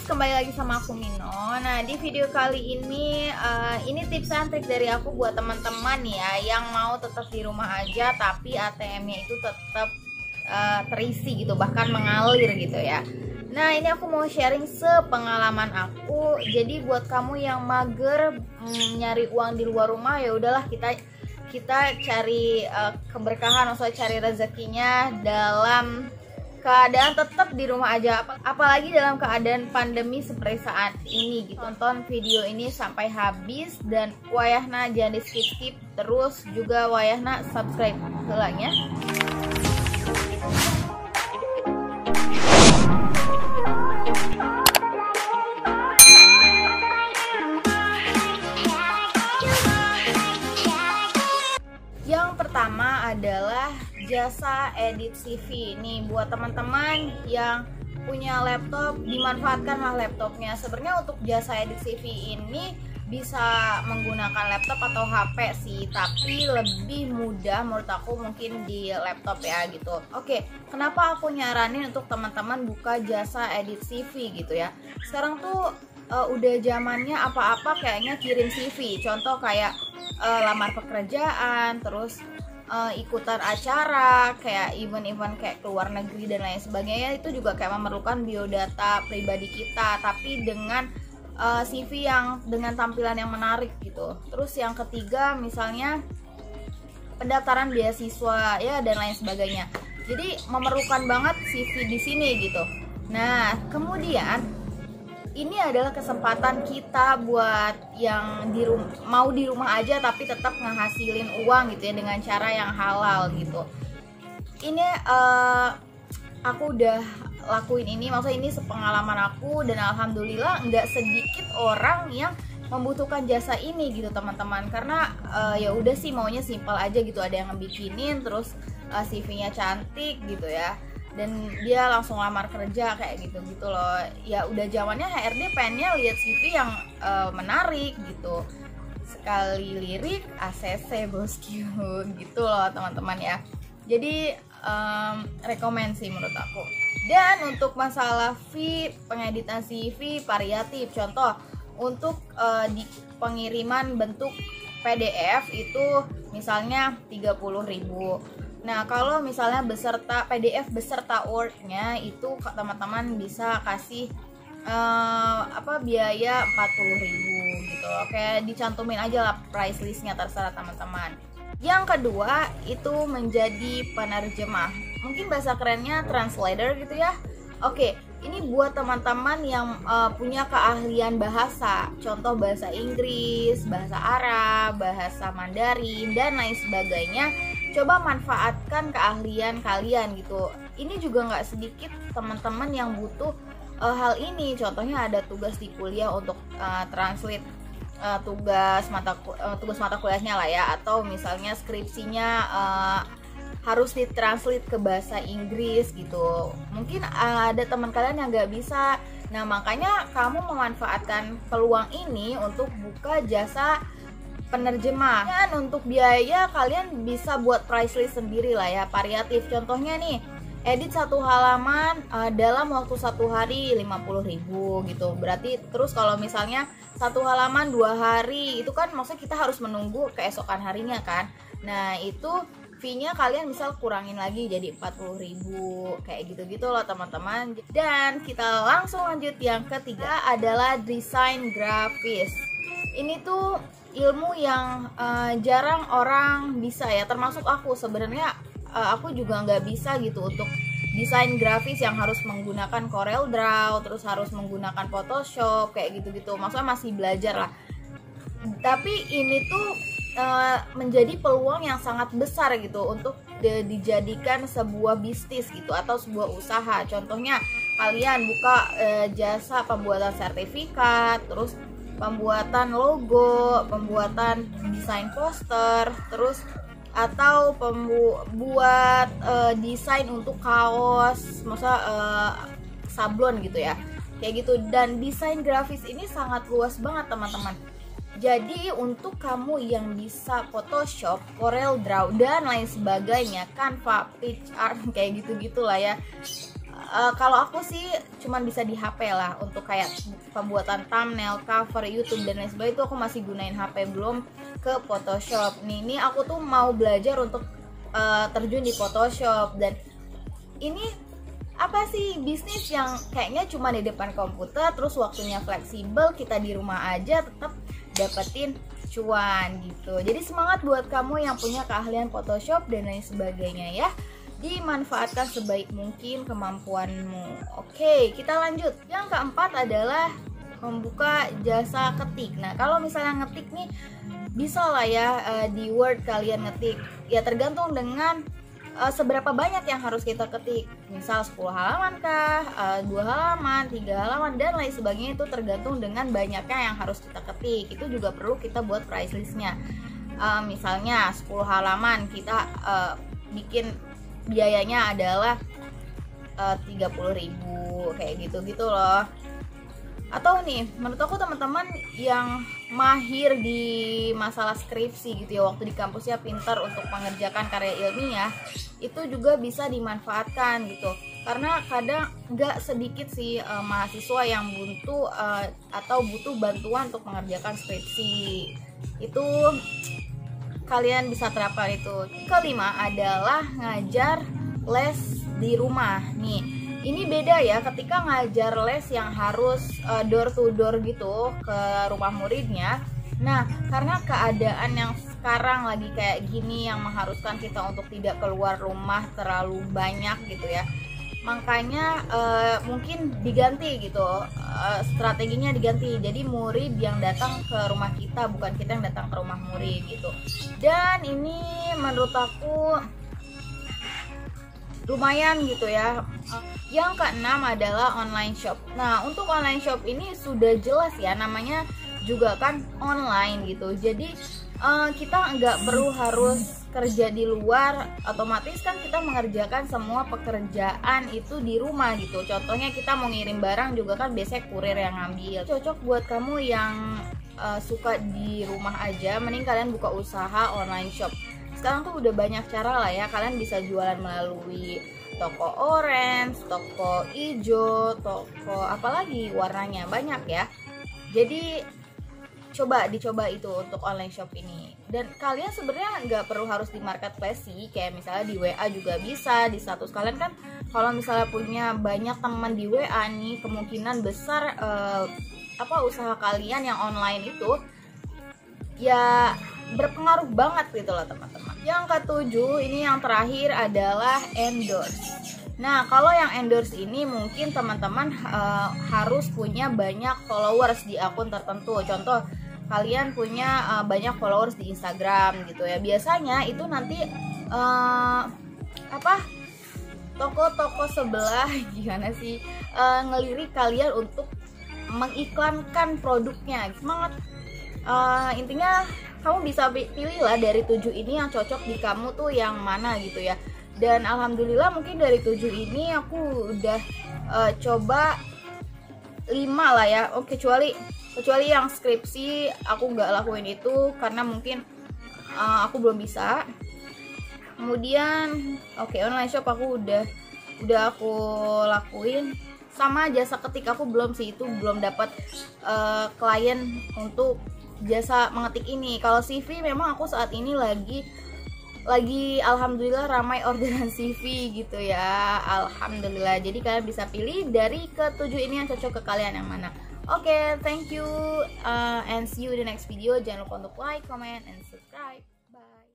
kembali lagi sama aku Mino. Nah, di video kali ini tips and trik dari aku buat teman-teman ya yang mau tetap di rumah aja tapi ATM-nya itu tetap terisi gitu, bahkan mengalir gitu ya. Nah, ini aku mau sharing sepengalaman aku. Jadi buat kamu yang mager nyari uang di luar rumah, ya udahlah kita cari keberkahan, maksudnya cari rezekinya dalam keadaan tetap di rumah aja, apalagi dalam keadaan pandemi seperti saat ini gitu. Tonton video ini sampai habis dan wayahna jangan di skip terus, juga wayahna subscribe helanya. Yang pertama adalah jasa edit CV. Nih buat teman-teman yang punya laptop, dimanfaatkanlah laptopnya. Sebenarnya untuk jasa edit CV ini bisa menggunakan laptop atau HP sih, tapi lebih mudah menurut aku mungkin di laptop ya gitu. Oke, kenapa aku nyaranin untuk teman-teman buka jasa edit CV gitu ya? Sekarang tuh udah zamannya apa-apa kayaknya kirim CV. Contoh kayak lamar pekerjaan, terus ikutan acara kayak event-event kayak keluar negeri dan lain sebagainya, itu juga kayak memerlukan biodata pribadi kita, tapi dengan CV yang dengan tampilan yang menarik gitu. Terus yang ketiga misalnya pendaftaran beasiswa ya dan lain sebagainya. Jadi memerlukan banget CV di sini gitu. Nah, kemudian ini adalah kesempatan kita buat yang mau di rumah aja tapi tetap ngehasilin uang gitu ya dengan cara yang halal gitu. Ini aku udah lakuin ini, maksudnya ini sepengalaman aku dan alhamdulillah nggak sedikit orang yang membutuhkan jasa ini gitu teman-teman. Karena ya udah sih maunya simpel aja gitu, ada yang ngebikinin terus CV-nya cantik gitu ya. Dan dia langsung lamar kerja kayak gitu-gitu loh. Ya udah zamannya HRD pengennya lihat CV yang menarik gitu. Sekali lirik ACC bosku gitu loh teman-teman ya. Jadi rekomend sih menurut aku. Dan untuk masalah fee pengeditan CV variatif, contoh untuk di pengiriman bentuk PDF itu misalnya 30.000. Nah, kalau misalnya beserta PDF beserta Word-nya itu teman-teman bisa kasih biaya 40.000 gitu. Oke, dicantumin aja lah price list-nya, terserah teman-teman. Yang kedua itu menjadi penerjemah. Mungkin bahasa kerennya translator gitu ya. Oke, ini buat teman-teman yang punya keahlian bahasa, contoh bahasa Inggris, bahasa Arab, bahasa Mandarin dan lain sebagainya. Coba manfaatkan keahlian kalian gitu. Ini juga nggak sedikit teman-teman yang butuh hal ini. Contohnya ada tugas di kuliah untuk translate tugas mata kuliahnya lah ya, atau misalnya skripsinya harus ditranslate ke bahasa Inggris gitu. Mungkin ada teman kalian yang nggak bisa. Nah, makanya kamu memanfaatkan peluang ini untuk buka jasa penerjemah. Dan untuk biaya kalian bisa buat price list sendiri lah ya, variatif. Contohnya nih, edit satu halaman dalam waktu 1 hari 50.000 gitu. Berarti terus kalau misalnya satu halaman 2 hari, itu kan maksudnya kita harus menunggu keesokan harinya kan. Nah, itu fee-nya kalian misal kurangin lagi jadi 40.000 kayak gitu-gitu loh teman-teman. Dan kita langsung lanjut, yang ketiga adalah desain grafis. Ini tuh ilmu yang jarang orang bisa ya, termasuk aku sebenarnya. Aku juga nggak bisa gitu untuk desain grafis yang harus menggunakan Corel Draw, terus harus menggunakan Photoshop kayak gitu-gitu. Maksudnya masih belajar lah. Tapi ini tuh menjadi peluang yang sangat besar gitu untuk dijadikan sebuah bisnis gitu atau sebuah usaha. Contohnya kalian buka jasa pembuatan sertifikat, terus pembuatan logo, pembuatan desain poster, terus atau pembuat desain untuk kaos, maksudnya sablon gitu ya, kayak gitu. Dan desain grafis ini sangat luas banget teman-teman. Jadi untuk kamu yang bisa Photoshop, Corel Draw dan lain sebagainya, Canva, PictArt kayak gitu-gitulah ya, Kalau aku sih cuman bisa di HP lah, untuk kayak pembuatan thumbnail, cover YouTube dan lain sebagainya itu aku masih gunain HP, belum ke Photoshop. Ini aku tuh mau belajar untuk terjun di Photoshop, dan ini apa sih, bisnis yang kayaknya cuma di depan komputer, terus waktunya fleksibel, kita di rumah aja tetap dapetin cuan gitu. Jadi semangat buat kamu yang punya keahlian Photoshop dan lain sebagainya ya, dimanfaatkan sebaik mungkin kemampuanmu. Oke, kita lanjut. Yang keempat adalah membuka jasa ketik. Nah, kalau misalnya ngetik nih, bisa lah ya di Word kalian ngetik. Ya tergantung dengan seberapa banyak yang harus kita ketik. Misal 10 halaman kah, 2 halaman, 3 halaman, dan lain sebagainya. Itu tergantung dengan banyaknya yang harus kita ketik. Itu juga perlu kita buat price listnya. Misalnya 10 halaman kita bikin biayanya adalah 30.000 kayak gitu loh. Atau nih, menurut aku teman-teman yang mahir di masalah skripsi gitu ya, waktu di kampusnya pintar untuk mengerjakan karya ilmiah, itu juga bisa dimanfaatkan gitu. Karena kadang nggak sedikit sih mahasiswa yang buntu atau butuh bantuan untuk mengerjakan skripsi. Itu kalian bisa terapkan itu. Kelima adalah ngajar les di rumah. Nih, ini beda ya ketika ngajar les yang harus door to door gitu ke rumah muridnya. Nah, karena keadaan yang sekarang lagi kayak gini yang mengharuskan kita untuk tidak keluar rumah terlalu banyak gitu ya, makanya mungkin diganti gitu, strateginya diganti. Jadi murid yang datang ke rumah kita, bukan kita yang datang ke rumah murid gitu. Dan ini menurut aku lumayan gitu ya. Yang keenam adalah online shop. Nah, untuk online shop ini sudah jelas ya, namanya juga kan online gitu. Jadi kita nggak perlu harus kerja di luar, otomatis kan kita mengerjakan semua pekerjaan itu di rumah gitu. Contohnya kita mau ngirim barang juga kan biasanya kurir yang ngambil. Cocok buat kamu yang suka di rumah aja, mending kalian buka usaha online shop. Sekarang tuh udah banyak cara lah ya, kalian bisa jualan melalui toko orange, toko hijau, toko apalagi warnanya banyak ya. Jadi dicoba itu untuk online shop ini. Dan kalian sebenarnya nggak perlu harus di marketplace sih, kayak misalnya di WA juga bisa, di status kalian kan. Kalau misalnya punya banyak teman di WA nih, kemungkinan besar usaha kalian yang online itu ya berpengaruh banget gitu loh teman-teman. Yang ketujuh, ini yang terakhir adalah endorse. Nah, kalau yang endorse ini mungkin teman-teman harus punya banyak followers di akun tertentu. Contoh, kalian punya banyak followers di Instagram gitu ya. Biasanya itu nanti toko-toko sebelah gimana sih ngelirik kalian untuk mengiklankan produknya. Semangat. Intinya kamu bisa pilih lah dari 7 ini yang cocok di kamu tuh yang mana gitu ya. Dan alhamdulillah mungkin dari 7 ini aku udah coba 5 lah ya. Kecuali yang skripsi aku nggak lakuin itu karena mungkin aku belum bisa. Kemudian online shop aku udah aku lakuin. Sama jasa ketik aku belum sih, itu belum dapat klien untuk jasa mengetik ini. Kalau CV memang aku saat ini lagi alhamdulillah ramai orderan CV gitu ya, alhamdulillah. Jadi kalian bisa pilih dari ke-7 ini yang cocok ke kalian yang mana. Oke, thank you and see you in the next video. Jangan lupa untuk like, comment, and subscribe. Bye.